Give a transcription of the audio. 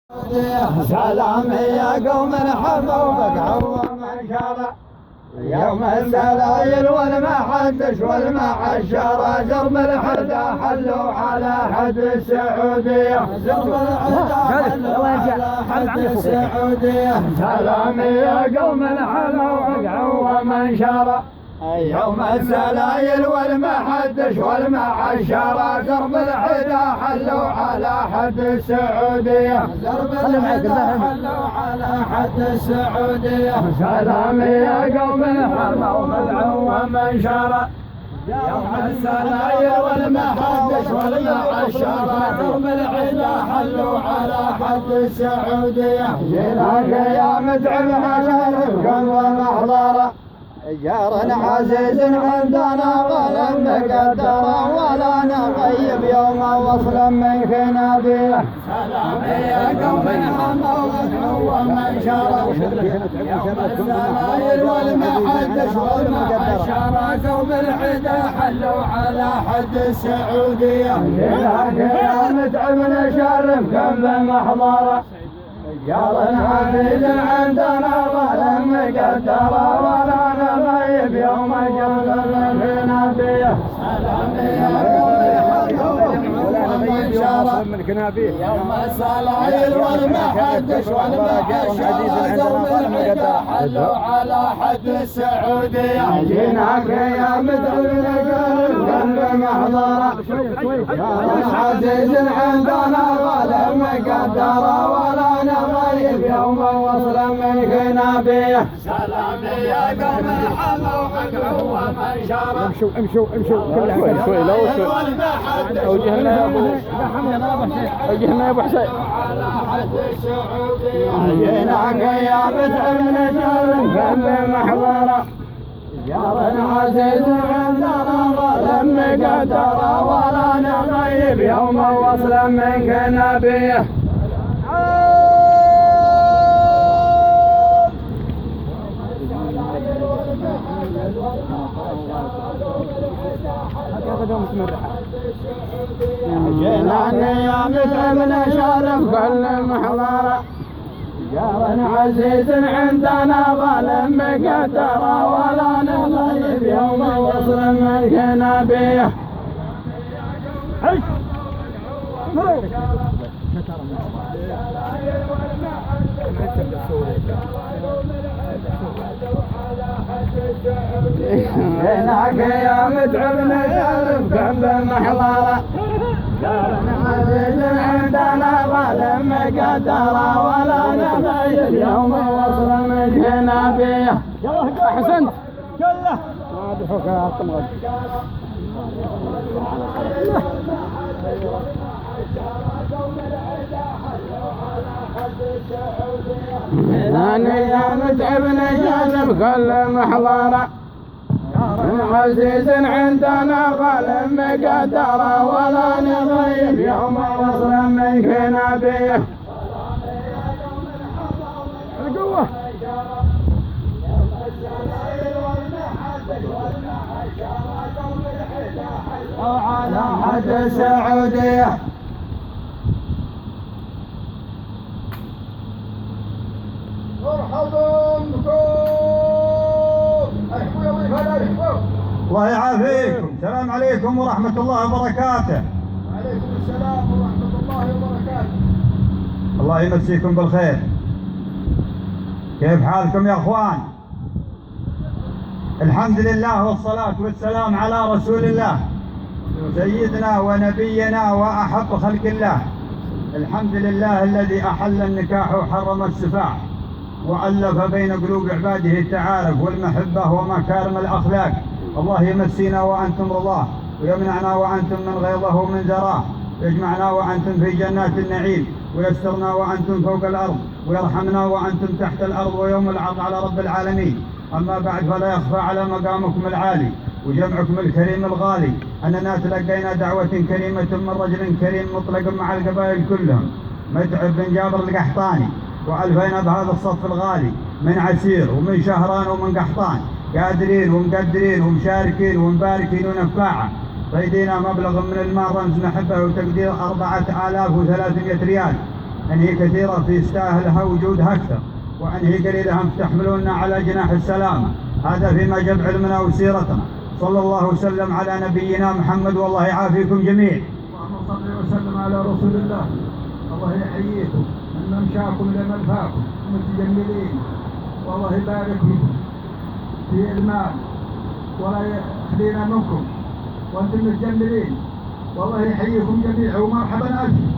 سلام يا قوم الحظ وبقعوا من شرع يوم السلايل والمحدش والمحشرة زرب الحدا حلوا على حد السعودية زرب الحدا حلوا على حد السعودية سلام يا قوم الحظ وبقعوا من شرع يوم السلايل والمحدش والمحشرة زرب الحدا حلوا على حد السعودية زرب الحدا حلوا على حد السعودية سلام يا قوم الحظ ومدعو ومنشرة يوم السلايل والمحدش والمحشرة زرب الحدا حلوا على حد السعودية جيناك يا متعب حشر قلب محضرة جار عزيز عندنا ظلم مقدر ولا نغيب يوم وصل من خنابيه سلام يا قوم حموا ومدعو ومنشرة يوم السلايل والمحدش والمحشرة قوم الحدا حلوا على حد السعودية جيناك يا متعب نشرف قلب محضرة جار عزيز عندنا ظلم مقدر ولا نغيب يوم جمل الخنابيه سلام يا قوم الحظ يوم السلايل والمحدش والمحشرة زرب الحدا حلوا على حد السعودية جيناك يا متعب نشرف قلب محضرة جار عزيز عندنا ظلم مقدر ولا نغيب يوم وصل من خنابيه سلام يا قوم الحظ وحقعوا ومنشرة امشوا كل شوي لو وجهنا يا ابو وجهنا يا ابو حسين على حد السعودية جيناك يا متعب نشرف قلب محضرة جار عزيز عندنا ظلم مقدر ولا نغيب يوم وصل من خنابيه جيناك يا متعب نشرف قلب محضرة جار عزيز عندنا ظلم مقدر ولا نغيب يوم وصل من خنابيه جيناك يا متعب نشرف قلب محضرة جار عزيز عندنا ظلم مقدر ولا نغيب يوم وصل من خنابيه احسنت يلا ما دفوك يا طمغد أنا يا متعب نشرف قلب محضرة جار عزيز عندنا ظلم مقدر ولا نغيب يوم وصل من خنابيه القوة على حد السعودية مرحبا بكم احبوا يا ضيف احبوا الله يعافيكم. السلام عليكم ورحمة الله وبركاته. عليكم السلام ورحمة الله وبركاته. الله يمسيكم بالخير. كيف حالكم يا اخوان؟ الحمد لله والصلاة والسلام على رسول الله سيدنا ونبينا وأحب خلق الله. الحمد لله الذي أحل النكاح وحرم السفاح وألف بين قلوب عباده التعارف والمحبة ومكارم الأخلاق. الله يمسينا وأنتم رضاه ويمنعنا وأنتم من غيظه ومن زراه، يجمعنا وأنتم في جنات النعيم ويسترنا وأنتم فوق الأرض ويرحمنا وأنتم تحت الأرض ويوم العرض على رب العالمين. أما بعد فلا يخفى على مقامكم العالي وجمعكم الكريم الغالي أننا تلقينا دعوة كريمة من رجل كريم مطلق مع القبائل كلهم متعب بن جابر القحطاني، وألفينا بهذا الصف الغالي من عسير ومن شهران ومن قحطان قادرين ومقدرين ومشاركين ومباركين ونفاعة. فيدينا مبلغ من المال رمز محبة وتقدير 4300 ريال إن هي كثيرة في يستاهلها وجودها أكثر، وإن هي قليلة هم تحملوننا على جناح السلامة. هذا فيما جب علمنا وسيرتنا. صلى الله وسلم على نبينا محمد، والله يعافيكم جميع. اللهم صل وسلم على رسول الله. الله يحييكم من ممشاكم لمنفاكم متجملين، والله يبارك فيكم في المال ولا يخلينا منكم وانتم متجملين. والله يحييكم جميعا ومرحبا ألف.